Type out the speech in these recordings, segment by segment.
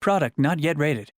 Product not yet rated.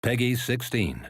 Peggy 16.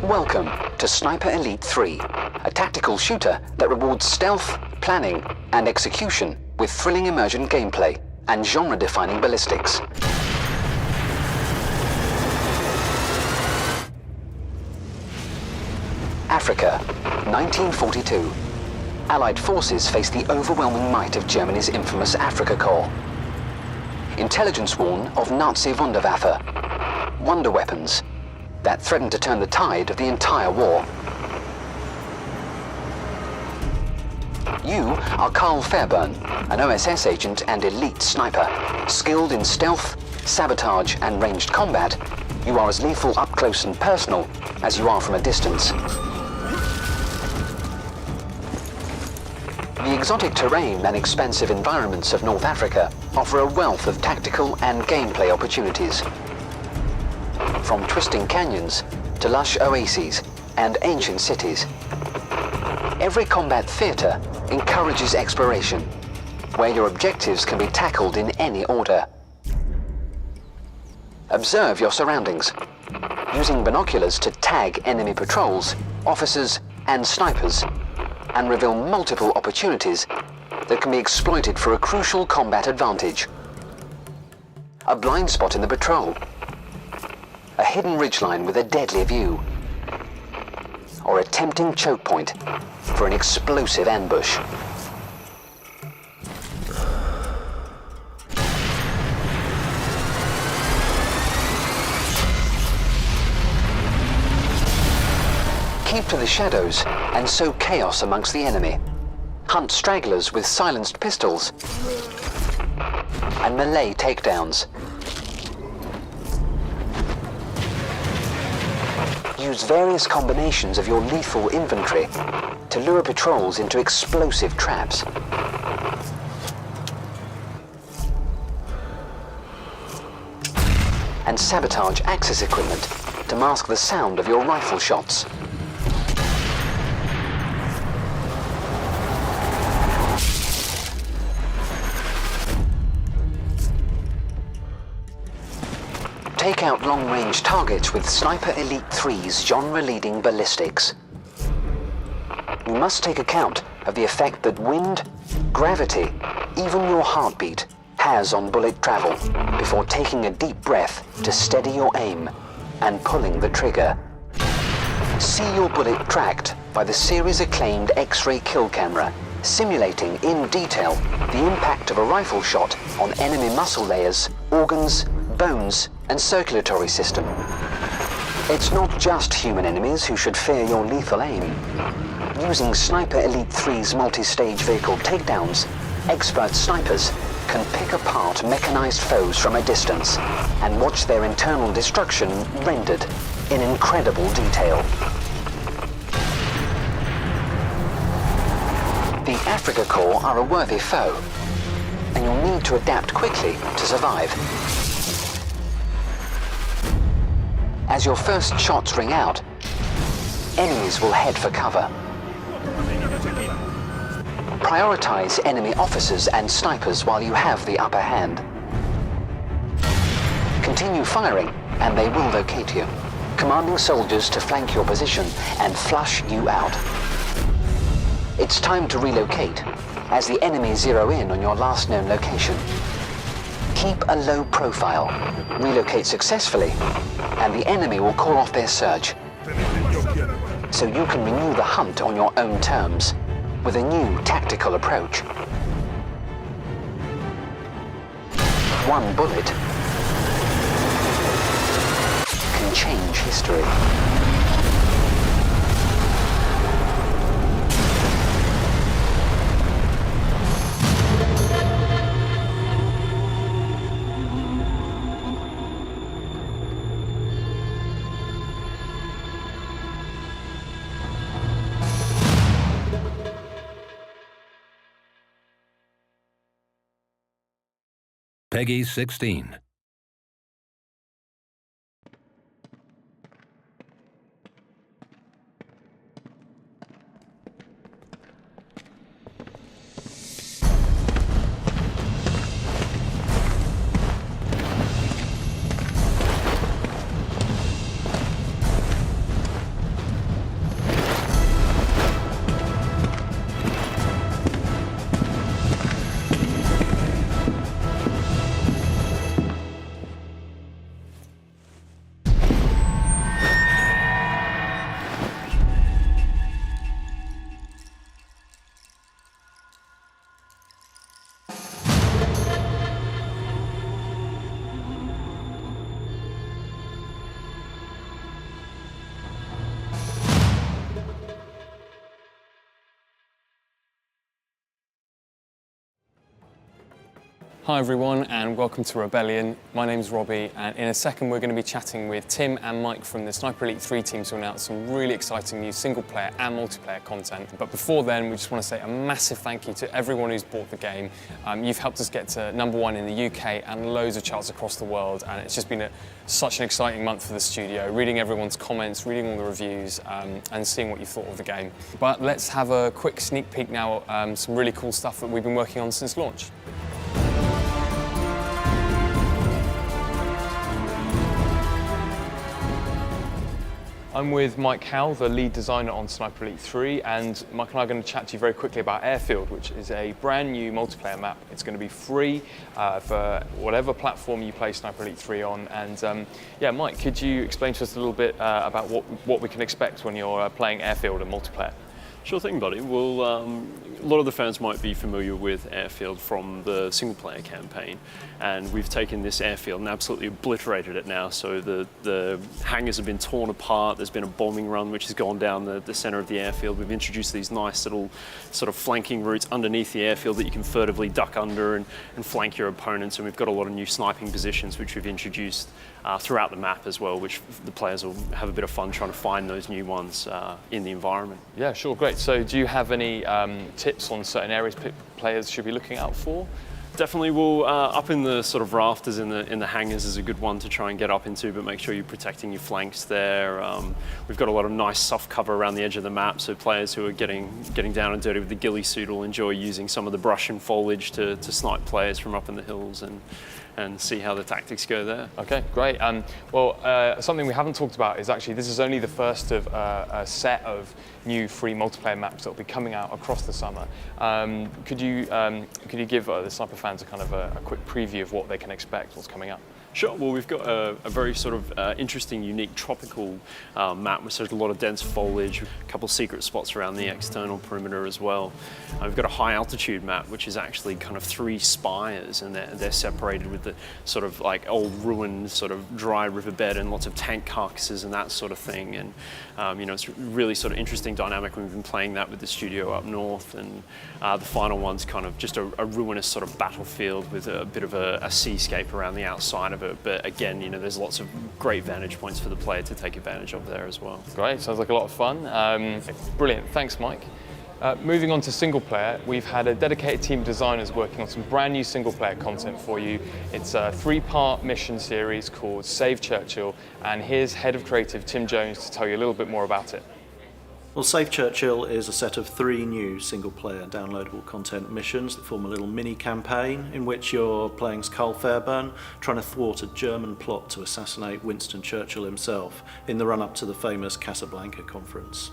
Welcome to Sniper Elite 3, a tactical shooter that rewards stealth, planning, and execution with thrilling emergent gameplay and genre-defining ballistics. Africa, 1942. Allied forces faced the overwhelming might of Germany's infamous Afrika Korps. Intelligence warned of Nazi Wunderwaffe, wonder weapons, that threatened to turn the tide of the entire war. You are 𝗦𝗡𝗥 𝗘𝗟𝗜𝗧𝗘, an OSS agent and elite sniper. Skilled in stealth, sabotage, and ranged combat, you are as lethal up close and personal as you are from a distance. The exotic terrain and expansive environments of North Africa offer a wealth of tactical and gameplay opportunities. From twisting canyons to lush oases and ancient cities, every combat theater encourages exploration, where your objectives can be tackled in any order. Observe your surroundings, using binoculars to tag enemy patrols, officers, and snipers, and reveal multiple opportunities that can be exploited for a crucial combat advantage. A blind spot in the patrol, a hidden ridgeline with a deadly view, or a tempting choke point for an explosive ambush. Keep to the shadows and sow chaos amongst the enemy. Hunt stragglers with silenced pistols and melee takedowns. Use various combinations of your lethal infantry to lure patrols into explosive traps. And sabotage Axis equipment to mask the sound of your rifle shots. Take out long-range targets with Sniper Elite 3's genre-leading ballistics. You must take account of the effect that wind, gravity, even your heartbeat has on bullet travel before taking a deep breath to steady your aim and pulling the trigger. See your bullet tracked by the series-acclaimed X-ray kill camera, simulating in detail the impact of a rifle shot on enemy muscle layers, organs, bones, and circulatory system. It's not just human enemies who should fear your lethal aim. Using Sniper Elite 3's multi-stage vehicle takedowns, expert snipers can pick apart mechanized foes from a distance and watch their internal destruction rendered in incredible detail. The Africa Corps are a worthy foe, and you'll need to adapt quickly to survive. As your first shots ring out, enemies will head for cover. Prioritize enemy officers and snipers while you have the upper hand. Continue firing, and they will locate you, commanding soldiers to flank your position and flush you out. It's time to relocate, as the enemy zero in on your last known location. Keep a low profile, relocate successfully, and the enemy will call off their search. So you can renew the hunt on your own terms, with a new tactical approach. One bullet can change history. Peggy 16. Hi everyone and welcome to Rebellion. My name's Robbie and in a second we're going to be chatting with Tim and Mike from the Sniper Elite 3 team to announce some really exciting new single player and multiplayer content. But before then we just want to say a massive thank you to everyone who's bought the game. You've helped us get to #1 in the UK and loads of charts across the world, and it's just been such an exciting month for the studio, reading everyone's comments, reading all the reviews and seeing what you thought of the game. But let's have a quick sneak peek now at some really cool stuff that we've been working on since launch. I'm with Mike Howell, the lead designer on Sniper Elite 3, and Mike and I are going to chat to you very quickly about Airfield, which is a brand new multiplayer map. It's going to be free for whatever platform you play Sniper Elite 3 on. And yeah, Mike, could you explain to us a little bit about what we can expect when you're playing Airfield and multiplayer? Sure thing, buddy. Well, a lot of the fans might be familiar with Airfield from the single-player campaign, and we've taken this airfield and absolutely obliterated it now. So the hangars have been torn apart. There's been a bombing run which has gone down the center of the airfield. We've introduced these nice little sort of flanking routes underneath the airfield that you can furtively duck under and flank your opponents. And we've got a lot of new sniping positions which we've introduced throughout the map as well, which the players will have a bit of fun trying to find those new ones in the environment. Yeah, sure, great. So do you have any tips on certain areas players should be looking out for? Definitely, well, up in the sort of rafters in the hangars is a good one to try and get up into, but make sure you're protecting your flanks there. We've got a lot of nice soft cover around the edge of the map, so players who are getting down and dirty with the ghillie suit will enjoy using some of the brush and foliage to snipe players from up in the hills and see how the tactics go there. Okay, great. Well, something we haven't talked about is actually this is only the first of a set of new free multiplayer maps that will be coming out across the summer. Could you give the Sniper fans a kind of a quick preview of what they can expect, what's coming up? Sure. Well, we've got a very sort of interesting, unique tropical map, which has a lot of dense foliage, a couple of secret spots around the external perimeter as well. We've got a high altitude map, which is actually kind of 3 spires, and they're separated with the sort of like old ruined sort of dry riverbed and lots of tank carcasses and that sort of thing. And you know, it's really sort of interesting dynamic. We've been playing that with the studio up north, and the final one's kind of just a ruinous sort of battlefield with a bit of a seascape around the outside of it. But again, you know, there's lots of great vantage points for the player to take advantage of there as well. Great, sounds like a lot of fun. Brilliant, thanks Mike. Moving on to single player, we've had a dedicated team of designers working on some brand new single player content for you. It's a 3-part mission series called Save Churchill, and here's Head of Creative Tim Jones to tell you a little bit more about it. Well, Save Churchill is a set of 3 new single-player downloadable content missions that form a little mini-campaign in which you're playing as 𝗦𝗡𝗜𝗣𝗘𝗥 𝗘𝗟𝗑 trying to thwart a German plot to assassinate Winston Churchill himself in the run-up to the famous Casablanca conference.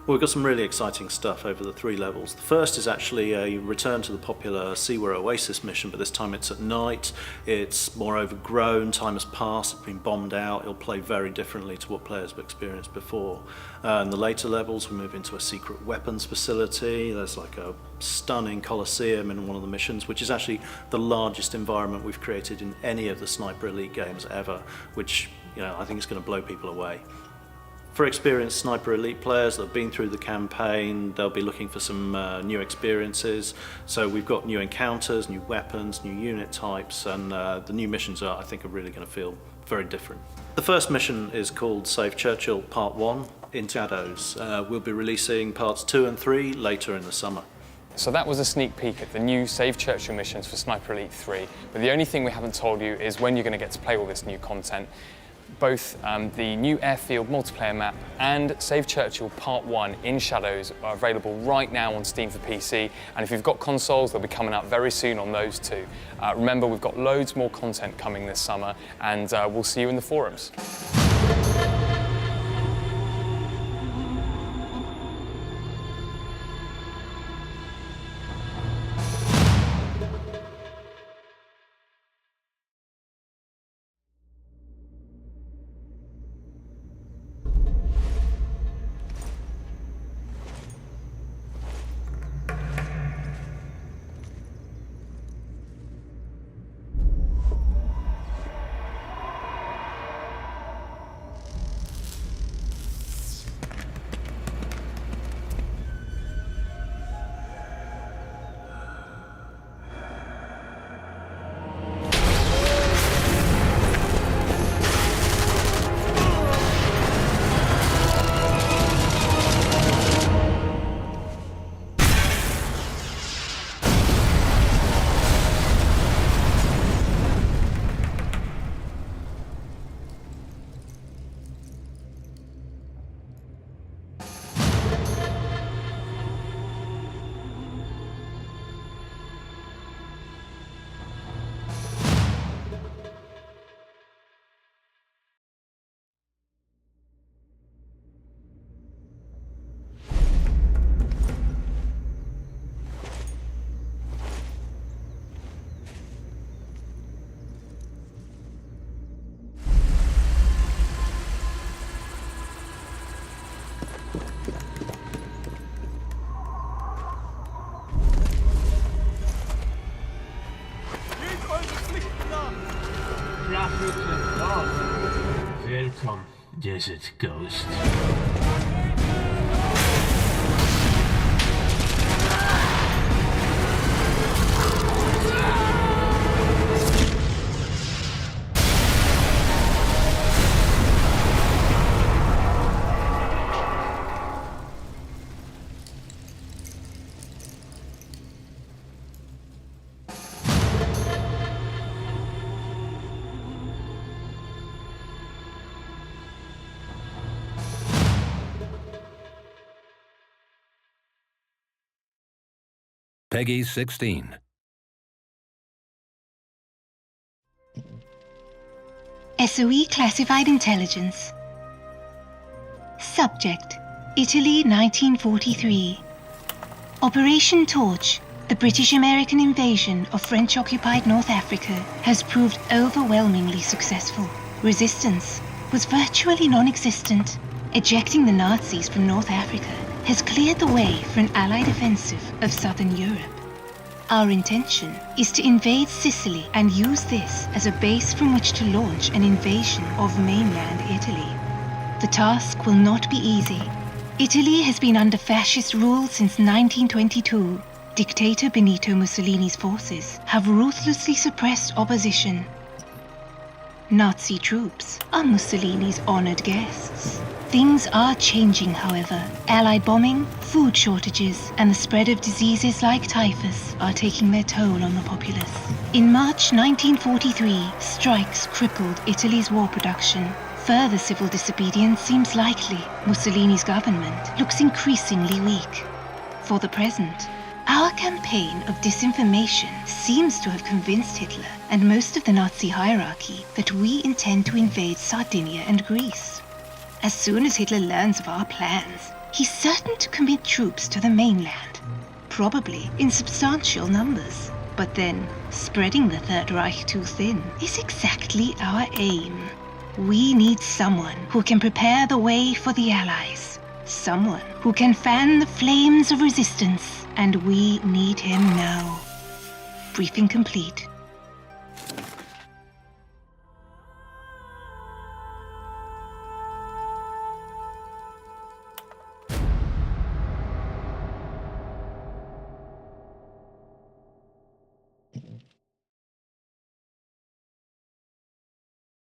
Well, we've got some really exciting stuff over the 3 levels. The first is actually a return to the popular Siwa Oasis mission, but this time it's at night. It's more overgrown, time has passed, it's been bombed out. It'll play very differently to what players have experienced before. In the later levels, we move into a secret weapons facility. There's like a stunning Colosseum in one of the missions, which is actually the largest environment we've created in any of the Sniper Elite games ever, which, you know, I think is going to blow people away. For experienced Sniper Elite players that have been through the campaign, they'll be looking for some new experiences. So we've got new encounters, new weapons, new unit types, and the new missions I think are really going to feel very different. The first mission is called Save Churchill Part 1 in Shadows. We'll be releasing Parts 2 and 3 later in the summer. So that was a sneak peek at the new Save Churchill missions for Sniper Elite 3, but the only thing we haven't told you is when you're going to get to play all this new content. Both the new Airfield multiplayer map and Save Churchill Part 1 in Shadows are available right now on Steam for PC, and if you've got consoles, they'll be coming out very soon on those too. Remember, we've got loads more content coming this summer, and we'll see you in the forums. Welcome, Desert Ghost. Peggy 16. SOE Classified Intelligence. Subject: Italy, 1943. Operation Torch, the British-American invasion of French-occupied North Africa, has proved overwhelmingly successful. Resistance was virtually non-existent. Ejecting the Nazis from North Africa has cleared the way for an Allied offensive of southern Europe. Our intention is to invade Sicily and use this as a base from which to launch an invasion of mainland Italy. The task will not be easy. Italy has been under fascist rule since 1922. Dictator Benito Mussolini's forces have ruthlessly suppressed opposition. Nazi troops are Mussolini's honored guests. Things are changing, however. Allied bombing, food shortages, and the spread of diseases like typhus are taking their toll on the populace. In March 1943, strikes crippled Italy's war production. Further civil disobedience seems likely. Mussolini's government looks increasingly weak. For the present, our campaign of disinformation seems to have convinced Hitler and most of the Nazi hierarchy that we intend to invade Sardinia and Greece. As soon as Hitler learns of our plans, he's certain to commit troops to the mainland, probably in substantial numbers. But then, spreading the Third Reich too thin is exactly our aim. We need someone who can prepare the way for the Allies, someone who can fan the flames of resistance, and we need him now. Briefing complete.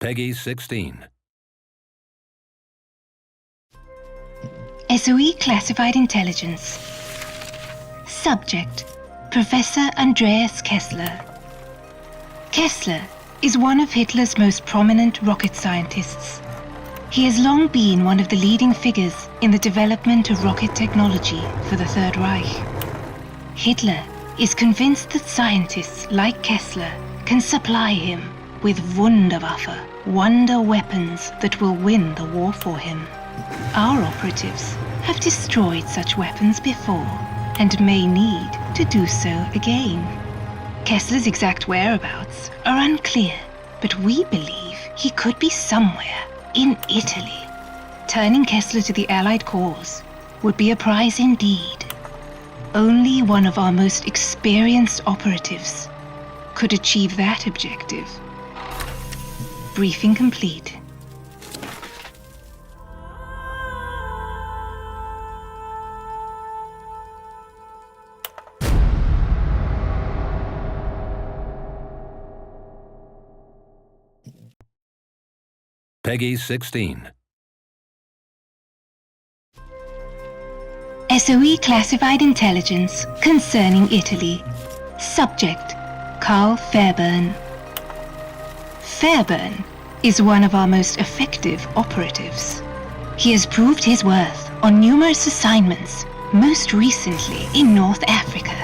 Peggy 16. SOE Classified Intelligence. Subject: Professor Andreas Kessler. Kessler is one of Hitler's most prominent rocket scientists. He has long been one of the leading figures in the development of rocket technology for the Third Reich. Hitler is convinced that scientists like Kessler can supply him with Wunderwaffe, wonder weapons that will win the war for him. Our operatives have destroyed such weapons before and may need to do so again. Kessler's exact whereabouts are unclear, but we believe he could be somewhere in Italy. Turning Kessler to the Allied cause would be a prize indeed. Only one of our most experienced operatives could achieve that objective. Briefing complete. Peggy 16. SOE Classified Intelligence concerning Italy. Subject: Karl Fairbairn. Fairbairn is one of our most effective operatives. He has proved his worth on numerous assignments, most recently in North Africa.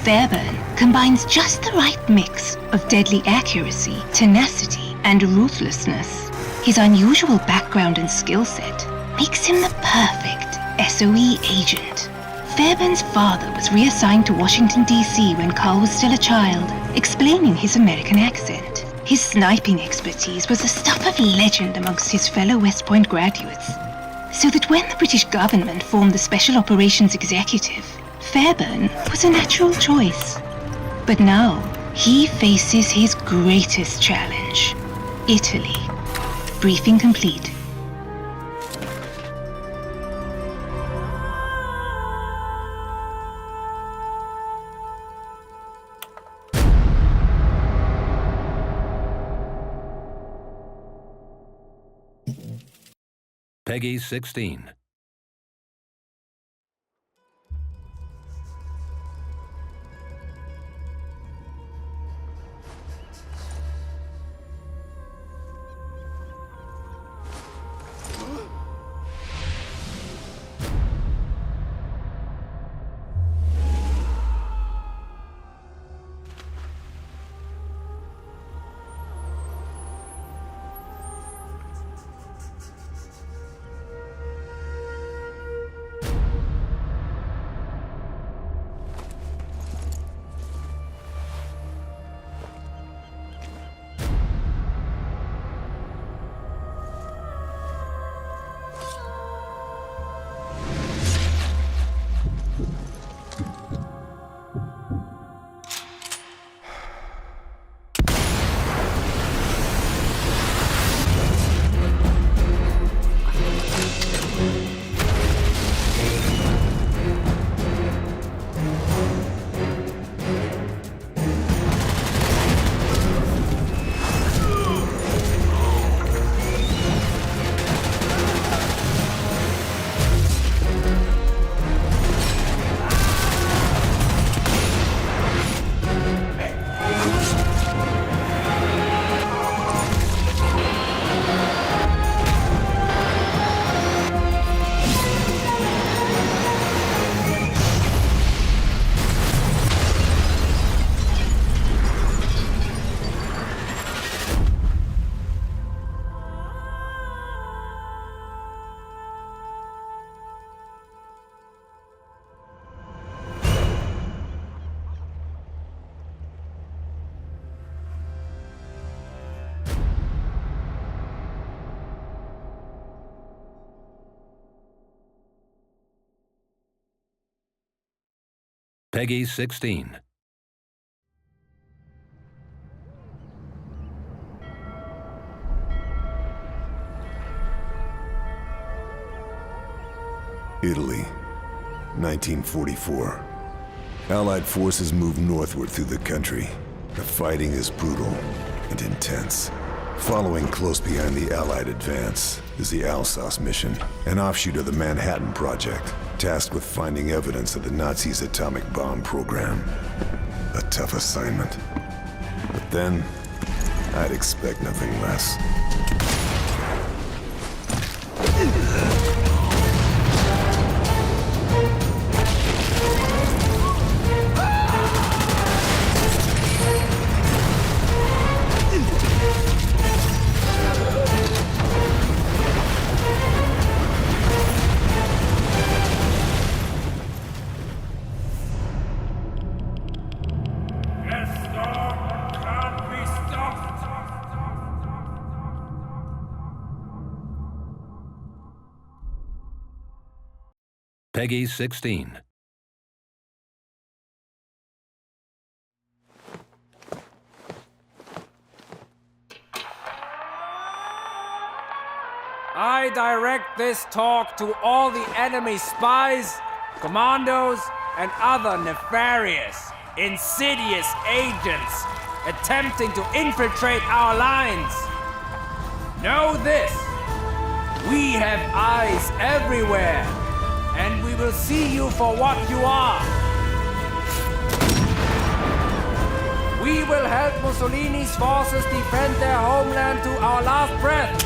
Fairbairn combines just the right mix of deadly accuracy, tenacity, and ruthlessness. His unusual background and skill set makes him the perfect SOE agent. Fairbairn's father was reassigned to Washington, D.C. when Karl was still a child, explaining his American accent. His sniping expertise was the stuff of legend amongst his fellow West Point graduates, so that when the British government formed the Special Operations Executive, Fairbairn was a natural choice. But now, he faces his greatest challenge: Italy. Briefing complete. Peggy 16. Peggy 16. Italy, 1944. Allied forces move northward through the country. The fighting is brutal and intense. Following close behind the Allied advance is the Alsace mission, an offshoot of the Manhattan Project, tasked with finding evidence of the Nazis' atomic bomb program. A tough assignment. But then, I'd expect nothing less. Peggy 16. I direct this talk to all the enemy spies, commandos, and other nefarious, insidious agents attempting to infiltrate our lines. Know this, we have eyes everywhere, and we will see you for what you are. We will help Mussolini's forces defend their homeland to our last breath.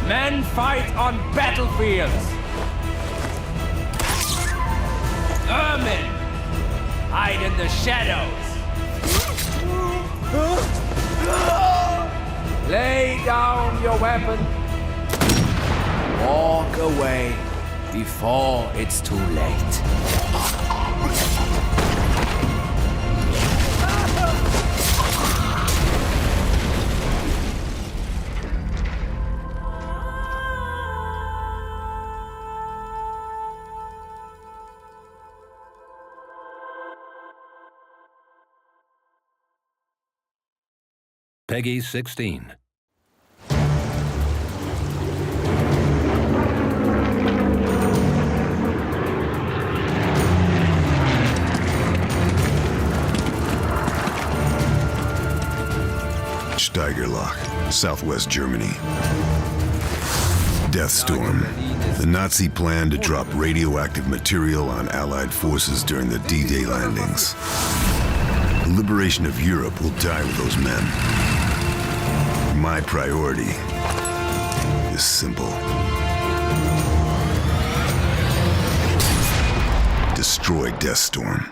Men fight on battlefields. Ermine hide in the shadows. Lay down your weapon. Walk away before it's too late. Peggy 16. 𝗦𝗡𝗥, southwest Germany. Death Storm. The Nazi plan to drop radioactive material on Allied forces during the D-Day landings. The liberation of Europe will die with those men. My priority is simple. Destroy Death Storm.